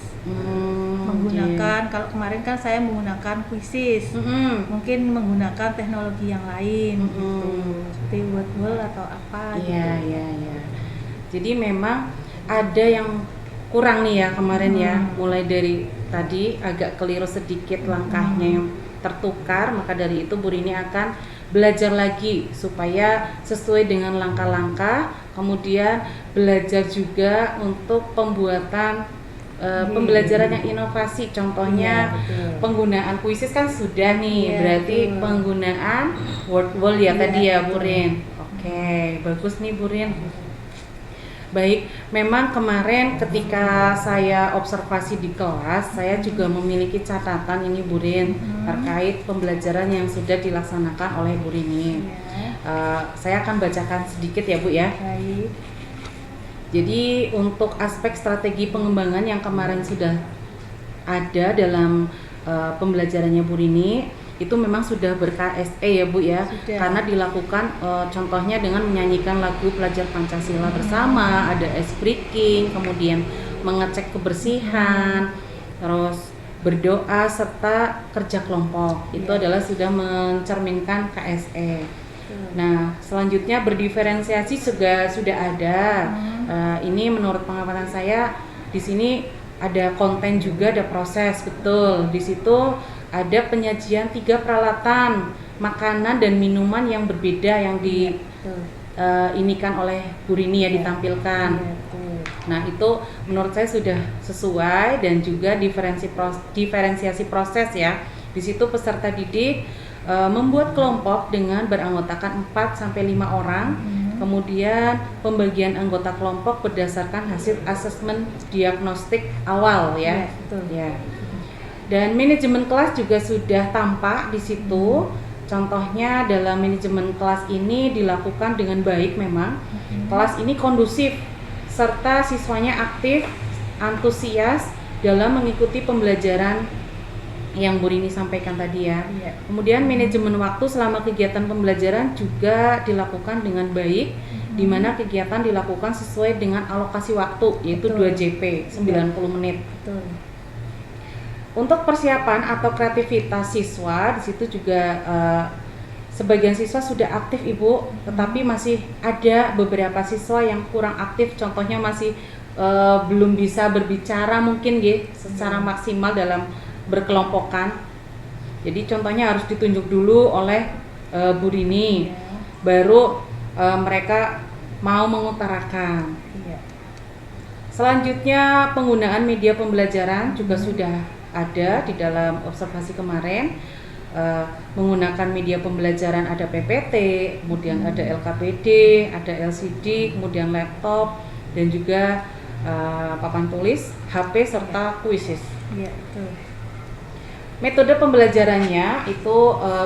Menggunakan kalau kemarin kan saya menggunakan Quizzes, mungkin menggunakan teknologi yang lain gitu, seperti Wordwall atau apa gitu. Iya. Jadi memang ada yang kurang nih ya kemarin ya, mulai dari tadi agak keliru sedikit langkahnya yang tertukar, maka dari itu Bu Rini akan belajar lagi supaya sesuai dengan langkah-langkah, kemudian belajar juga untuk pembuatan pembelajaran yang inovasi, contohnya penggunaan Quizzes kan sudah nih, berarti penggunaan Wordwall ya tadi ya Bu Rin. Oke, bagus nih Bu Rin. Baik, memang kemarin ketika saya observasi di kelas, saya juga memiliki catatan ini Bu Rin terkait pembelajaran yang sudah dilaksanakan oleh Bu Rini. Saya akan bacakan sedikit ya Bu ya. Baik. Jadi untuk aspek strategi pengembangan yang kemarin sudah ada dalam pembelajarannya Bu Rini, itu memang sudah ber-KSE ya Bu ya, karena dilakukan contohnya dengan menyanyikan lagu Pelajar Pancasila bersama, ada ice breaking, kemudian mengecek kebersihan, terus berdoa serta kerja kelompok. Itu adalah sudah mencerminkan KSE. Nah, selanjutnya berdiferensiasi juga sudah ada. Ini menurut pengamatan saya di sini ada konten juga, ada proses, betul. Di situ ada penyajian 3 peralatan makanan dan minuman yang berbeda yang inikan oleh Bu Rini ya, ditampilkan. Nah, itu menurut saya sudah sesuai dan juga diferensiasi proses ya. Di situ peserta didik membuat kelompok dengan beranggotakan 4 sampai 5 orang. Kemudian pembagian anggota kelompok berdasarkan hasil asesmen diagnostik awal ya. Ya. Dan manajemen kelas juga sudah tampak di situ. Contohnya dalam manajemen kelas ini dilakukan dengan baik memang. Kelas ini kondusif serta siswanya aktif, antusias dalam mengikuti pembelajaran yang Bu Rini sampaikan tadi ya. Kemudian manajemen waktu selama kegiatan pembelajaran juga dilakukan dengan baik, di mana kegiatan dilakukan sesuai dengan alokasi waktu, yaitu 2 JP, 90 menit. Untuk persiapan atau kreativitas siswa, di situ juga sebagian siswa sudah aktif Ibu, tetapi masih ada beberapa siswa yang kurang aktif, contohnya masih belum bisa berbicara mungkin secara maksimal dalam berkelompokan. Jadi contohnya harus ditunjuk dulu oleh Bu Rini, baru mereka mau mengutarakan. Selanjutnya penggunaan media pembelajaran juga sudah ada di dalam observasi kemarin. Menggunakan media pembelajaran ada PPT, kemudian ada LKPD, ada LCD, kemudian laptop dan juga papan tulis, HP serta kuisis. Metode pembelajarannya itu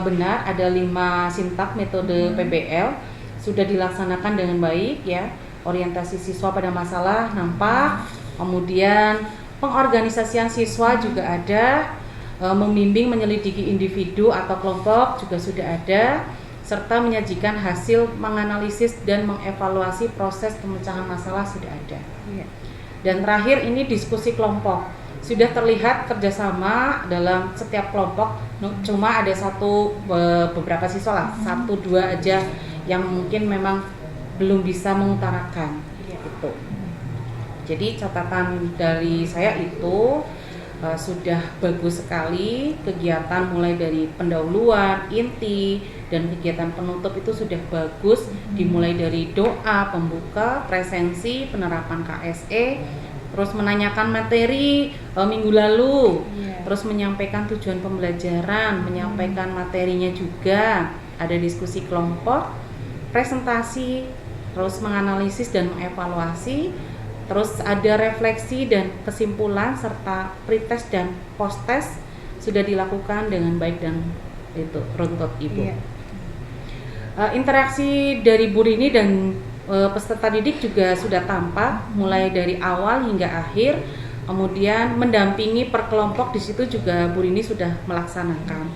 benar, ada 5 sintak metode PBL sudah dilaksanakan dengan baik ya. Orientasi siswa pada masalah nampak, kemudian pengorganisasian siswa juga ada. Membimbing menyelidiki individu atau kelompok juga sudah ada, serta menyajikan hasil menganalisis dan mengevaluasi proses pemecahan masalah sudah ada. Dan terakhir ini diskusi kelompok, sudah terlihat kerjasama dalam setiap kelompok. Cuma ada beberapa siswa lah, 1-2 aja yang mungkin memang belum bisa mengutarakan gitu. Jadi catatan dari saya itu sudah bagus sekali kegiatan, mulai dari pendahuluan, inti, dan kegiatan penutup itu sudah bagus, dimulai dari doa pembuka, presensi, penerapan KSE, terus menanyakan materi minggu lalu, terus menyampaikan tujuan pembelajaran, menyampaikan materinya juga, ada diskusi kelompok, presentasi, terus menganalisis dan mengevaluasi, terus ada refleksi dan kesimpulan serta pretest dan posttest sudah dilakukan dengan baik dan itu runtut Ibu. Interaksi dari Bu Rini dan peserta didik juga sudah tampak mulai dari awal hingga akhir. Kemudian mendampingi per kelompok di situ juga Bu Rini sudah melaksanakan.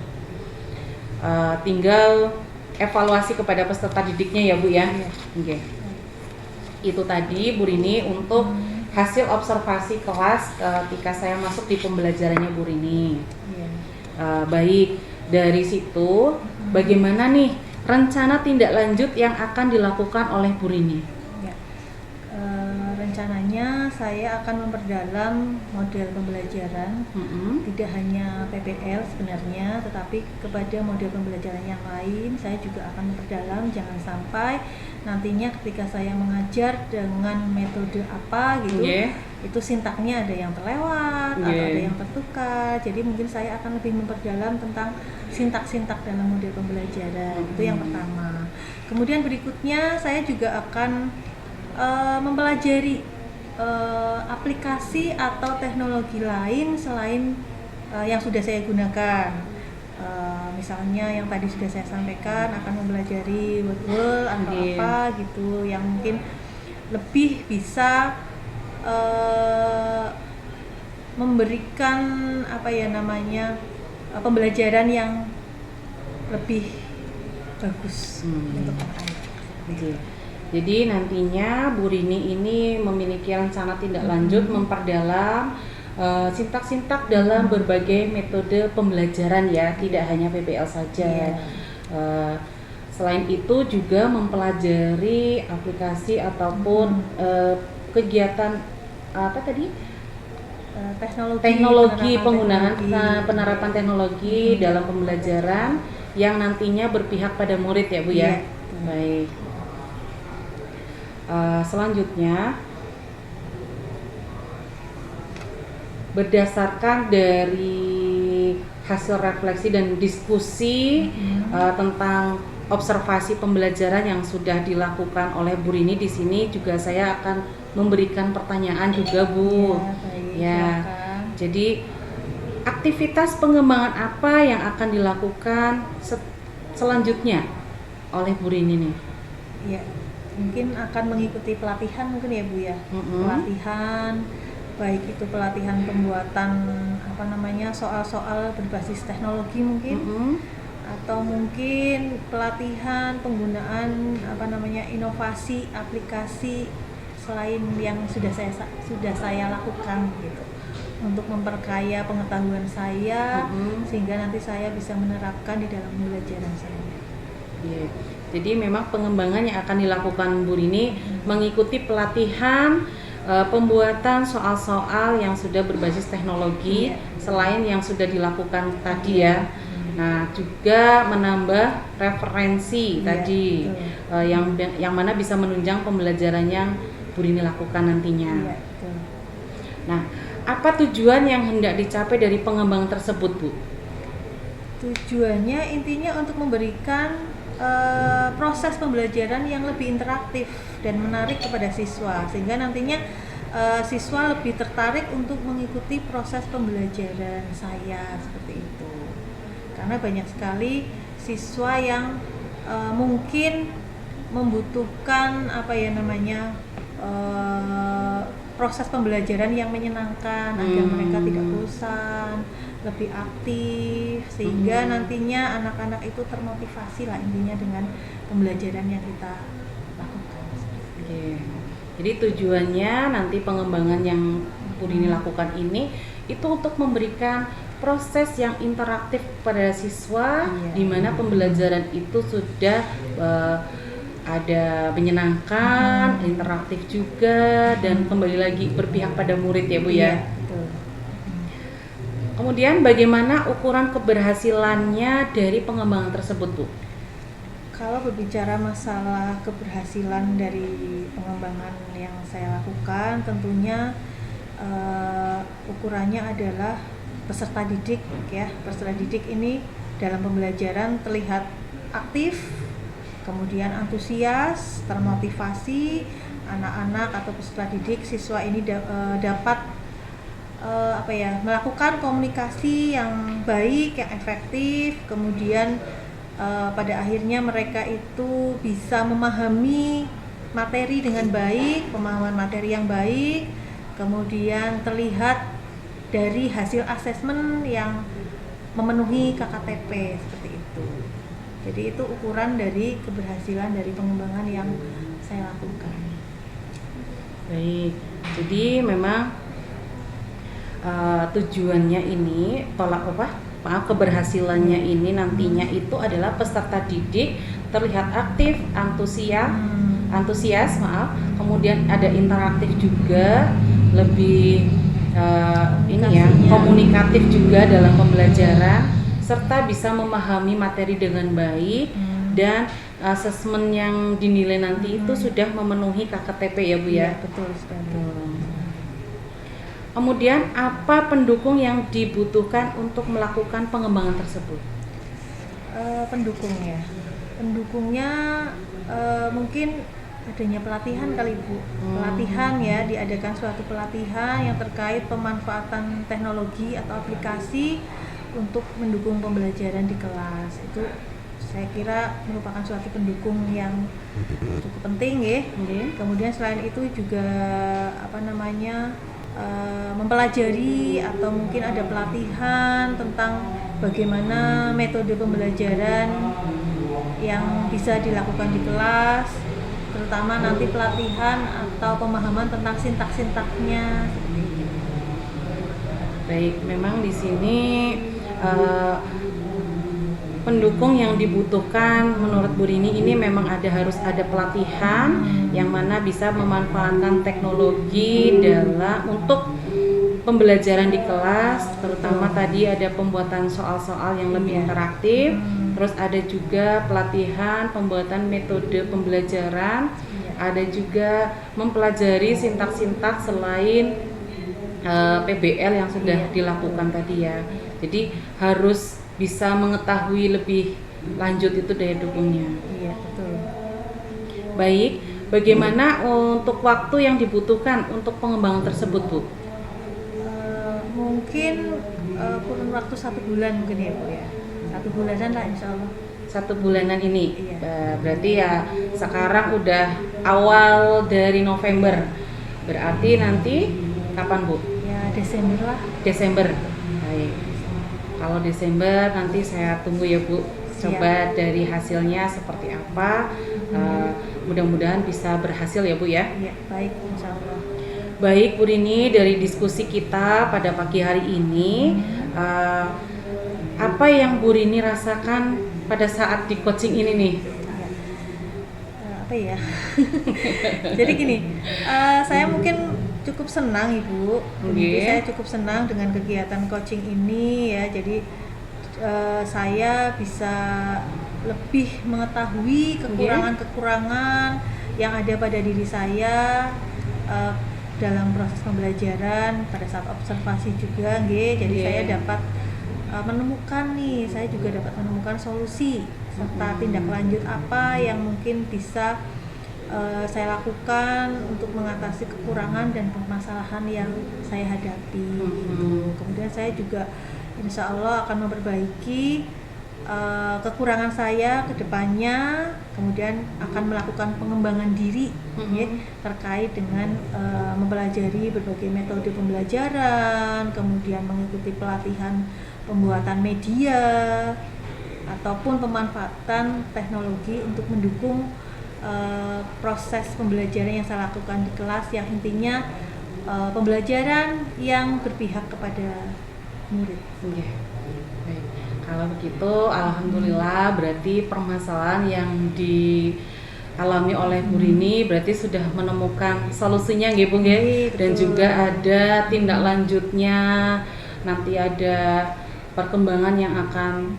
Tinggal evaluasi kepada peserta didiknya ya Bu ya. Okay. Itu tadi Bu Rini untuk hasil observasi kelas ketika saya masuk di pembelajarannya Bu Rini. Baik, dari situ bagaimana nih rencana tindak lanjut yang akan dilakukan oleh Bu Rini? Rencananya saya akan memperdalam model pembelajaran, tidak hanya PBL sebenarnya, tetapi kepada model pembelajaran yang lain saya juga akan memperdalam. Jangan sampai nantinya ketika saya mengajar dengan metode apa gitu, itu sintaknya ada yang terlewat atau ada yang tertukar. Jadi mungkin saya akan lebih memperdalam tentang sintak-sintak dalam model pembelajaran. Itu yang pertama. Kemudian berikutnya saya juga akan mempelajari aplikasi atau teknologi lain selain yang sudah saya gunakan. Misalnya yang tadi sudah saya sampaikan, akan mempelajari Wordwall atau apa gitu yang mungkin lebih bisa memberikan pembelajaran yang lebih bagus untuk anak-anak. Jadi nantinya Bu Rini ini memiliki rencana tindak lanjut memperdalam sintak-sintak dalam berbagai metode pembelajaran ya, tidak hanya PBL saja. Selain itu juga mempelajari aplikasi ataupun kegiatan apa tadi? Teknologi penggunaan penerapan teknologi dalam pembelajaran yang nantinya berpihak pada murid ya Bu ya. Baik. Selanjutnya berdasarkan dari hasil refleksi dan diskusi tentang observasi pembelajaran yang sudah dilakukan oleh Bu Rini, di sini juga saya akan memberikan pertanyaan juga Bu. Ya. Jadi aktivitas pengembangan apa yang akan dilakukan selanjutnya oleh Bu Rini nih? Ya, mungkin akan mengikuti pelatihan mungkin ya Bu ya. Pelatihan baik itu pelatihan pembuatan soal-soal berbasis teknologi mungkin, atau mungkin pelatihan penggunaan inovasi aplikasi selain yang sudah saya lakukan gitu, untuk memperkaya pengetahuan saya sehingga nanti saya bisa menerapkan di dalam pembelajaran saya. Jadi memang pengembangan yang akan dilakukan Bu Rini mengikuti pelatihan pembuatan soal-soal yang sudah berbasis teknologi selain yang sudah dilakukan tadi ya. Nah, juga menambah referensi tadi yang mana bisa menunjang pembelajaran yang Bu Rini lakukan nantinya. Nah, apa tujuan yang hendak dicapai dari pengembangan tersebut, Bu? Tujuannya intinya untuk memberikan proses pembelajaran yang lebih interaktif dan menarik kepada siswa, sehingga nantinya siswa lebih tertarik untuk mengikuti proses pembelajaran saya seperti itu. Karena banyak sekali siswa yang mungkin membutuhkan proses pembelajaran yang menyenangkan agar mereka tidak bosan, lebih aktif, sehingga nantinya anak-anak itu termotivasi lah intinya dengan pembelajaran yang kita lakukan. Jadi tujuannya nanti pengembangan yang Bu Rini lakukan ini itu untuk memberikan proses yang interaktif pada siswa, di mana pembelajaran itu sudah ada menyenangkan, interaktif juga, dan kembali lagi berpihak pada murid ya Bu ya. Kemudian bagaimana ukuran keberhasilannya dari pengembangan tersebut Bu? Kalau berbicara masalah keberhasilan dari pengembangan yang saya lakukan, tentunya ukurannya adalah peserta didik ya. Peserta didik ini dalam pembelajaran terlihat aktif, kemudian antusias, termotivasi. Anak-anak atau peserta didik siswa ini dapat melakukan komunikasi yang baik, yang efektif, kemudian pada akhirnya mereka itu bisa memahami materi dengan baik, pemahaman materi yang baik, kemudian terlihat dari hasil asesmen yang memenuhi KKTP seperti itu. Jadi itu ukuran dari keberhasilan dari pengembangan yang saya lakukan. Baik, jadi memang tujuannya ini keberhasilannya ini nantinya itu adalah peserta didik terlihat aktif, antusias, kemudian ada interaktif juga, lebih komunikatif juga dalam pembelajaran, serta bisa memahami materi dengan baik, dan asesmen yang dinilai nanti itu sudah memenuhi KKTP ya Bu ya. Betul sekali. Kemudian apa pendukung yang dibutuhkan untuk melakukan pengembangan tersebut? Pendukungnya mungkin adanya pelatihan kali Bu. Pelatihan ya, diadakan suatu pelatihan yang terkait pemanfaatan teknologi atau aplikasi untuk mendukung pembelajaran di kelas. Itu saya kira merupakan suatu pendukung yang cukup penting ya. Kemudian selain itu juga mempelajari atau mungkin ada pelatihan tentang bagaimana metode pembelajaran yang bisa dilakukan di kelas, terutama nanti pelatihan atau pemahaman tentang sintak-sintaknya seperti itu. Baik, memang di sini pendukung yang dibutuhkan menurut Bu Rini ini memang harus ada pelatihan yang mana bisa memanfaatkan teknologi untuk pembelajaran di kelas, terutama tadi ada pembuatan soal-soal yang lebih interaktif, terus ada juga pelatihan pembuatan metode pembelajaran, ada juga mempelajari sintaks-sintaks selain PBL yang sudah dilakukan tadi ya. Jadi harus bisa mengetahui lebih lanjut itu daya dukungnya. Iya, betul. Baik, bagaimana untuk waktu yang dibutuhkan untuk pengembangan tersebut, Bu? Mungkin kurun waktu 1 bulan mungkin ya Bu ya. 1 bulanan lah insya Allah. 1 bulanan ini. Iya. Berarti ya sekarang udah awal dari November. Berarti nanti kapan, Bu? Ya Desember lah. Desember. Baik. Kalau Desember nanti saya tunggu ya Bu. Coba dari hasilnya seperti apa. Mudah-mudahan bisa berhasil ya Bu ya. Iya, baik insya Allah. Baik Bu Rini, dari diskusi kita pada pagi hari ini, apa yang Bu Rini rasakan pada saat di coaching ini nih? Apa ya? Jadi gini, saya mungkin cukup senang Ibu. Saya cukup senang dengan kegiatan coaching ini ya. Jadi saya bisa lebih mengetahui kekurangan-kekurangan yang ada pada diri saya dalam proses pembelajaran pada saat observasi juga, jadi saya dapat saya juga dapat menemukan solusi serta tindak lanjut apa yang mungkin bisa saya lakukan untuk mengatasi kekurangan dan permasalahan yang saya hadapi. Kemudian saya juga insya Allah akan memperbaiki kekurangan saya ke depannya, kemudian akan melakukan pengembangan diri terkait dengan mempelajari berbagai metode pembelajaran, kemudian mengikuti pelatihan pembuatan media ataupun pemanfaatan teknologi untuk mendukung proses pembelajaran yang saya lakukan di kelas, yang intinya pembelajaran yang berpihak kepada murid. Kalau begitu, alhamdulillah berarti permasalahan yang dialami oleh Bu Rini berarti sudah menemukan solusinya nggih Bu nggih, dan juga ada tindak lanjutnya, nanti ada perkembangan yang akan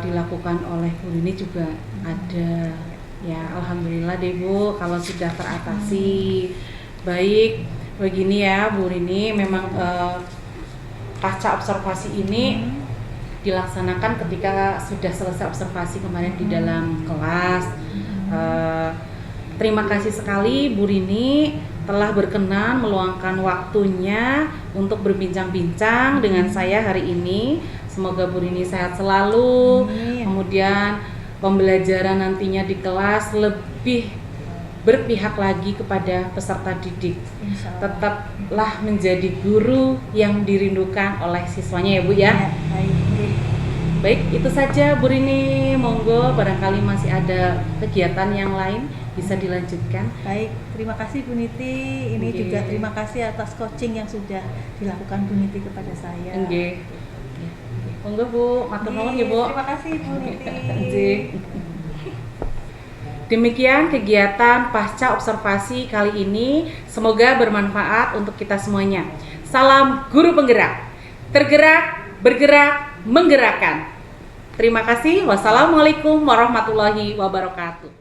dilakukan oleh Bu Rini juga ada. Ya, alhamdulillah deh Bu kalau sudah teratasi. Baik, begini ya Bu Rini, memang pasca observasi ini dilaksanakan ketika sudah selesai observasi kemarin di dalam kelas. Terima kasih sekali Bu Rini telah berkenan meluangkan waktunya untuk berbincang-bincang dengan saya hari ini. Semoga Bu Rini sehat selalu. Kemudian pembelajaran nantinya di kelas lebih berpihak lagi kepada peserta didik. Tetaplah menjadi guru yang dirindukan oleh siswanya ya Bu ya. Baik, itu saja Bu Rini. Monggo barangkali masih ada kegiatan yang lain bisa dilanjutkan. Baik, terima kasih Bu Niti. Ini juga terima kasih atas coaching yang sudah dilakukan Bu Niti kepada saya. Monggo Bu, matur nuwun ya Bu. Terima kasih Bu Niti. Demikian kegiatan pasca observasi kali ini. Semoga bermanfaat untuk kita semuanya. Salam guru penggerak. Tergerak, bergerak, menggerakkan. Terima kasih. Wassalamualaikum warahmatullahi wabarakatuh.